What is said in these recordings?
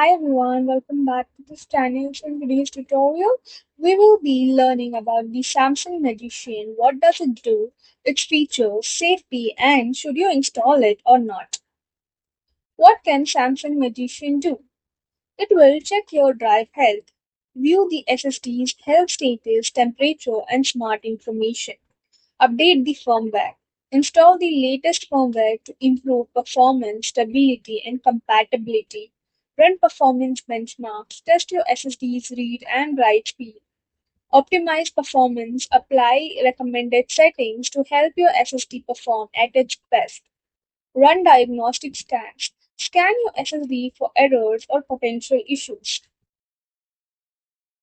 Hi everyone, welcome back to this channel. So in today's tutorial, we will be learning about the Samsung Magician. What does it do? Its features, safety, and should you install it or not? What can Samsung Magician do? It will check your drive health, view the SSD's health status, temperature, and smart information. Update the firmware. Install the latest firmware to improve performance, stability, and compatibility. Run performance benchmarks. Test your SSD's read and write speed. Optimize performance. Apply recommended settings to help your SSD perform at its best. Run diagnostic scans. Scan your SSD for errors or potential issues.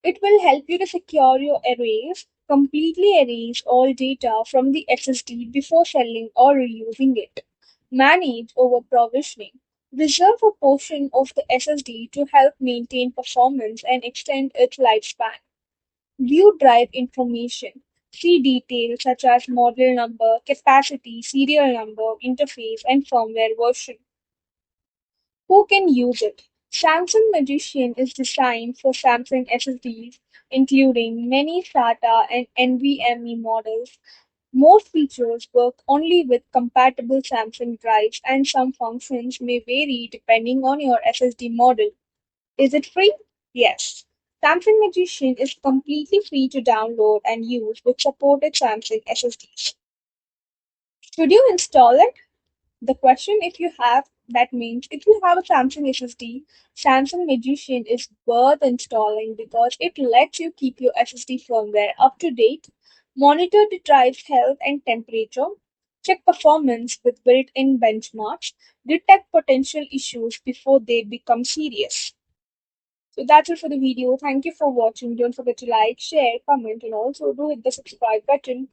It will help you to secure your arrays, completely erase all data from the SSD before selling or reusing it. Manage over provisioning. Reserve a portion of the SSD to help maintain performance and extend its lifespan. View drive information. See details such as model number, capacity, serial number, interface, and firmware version. Who can use it? Samsung Magician is designed for Samsung SSDs, including many SATA and NVMe models. Most features work only with compatible Samsung drives, and some functions may vary depending on your SSD model. Is it free? Yes. Samsung Magician is completely free to download and use with supported Samsung SSDs. Should you install it? The question if you have that means if you have a Samsung SSD, Samsung Magician is worth installing because it lets you keep your SSD firmware up to date, monitor the drive's health and temperature, check performance with built-in benchmarks, detect potential issues before they become serious. So that's it for the video. Thank you for watching. Don't forget to like, share, comment, and also do hit the subscribe button.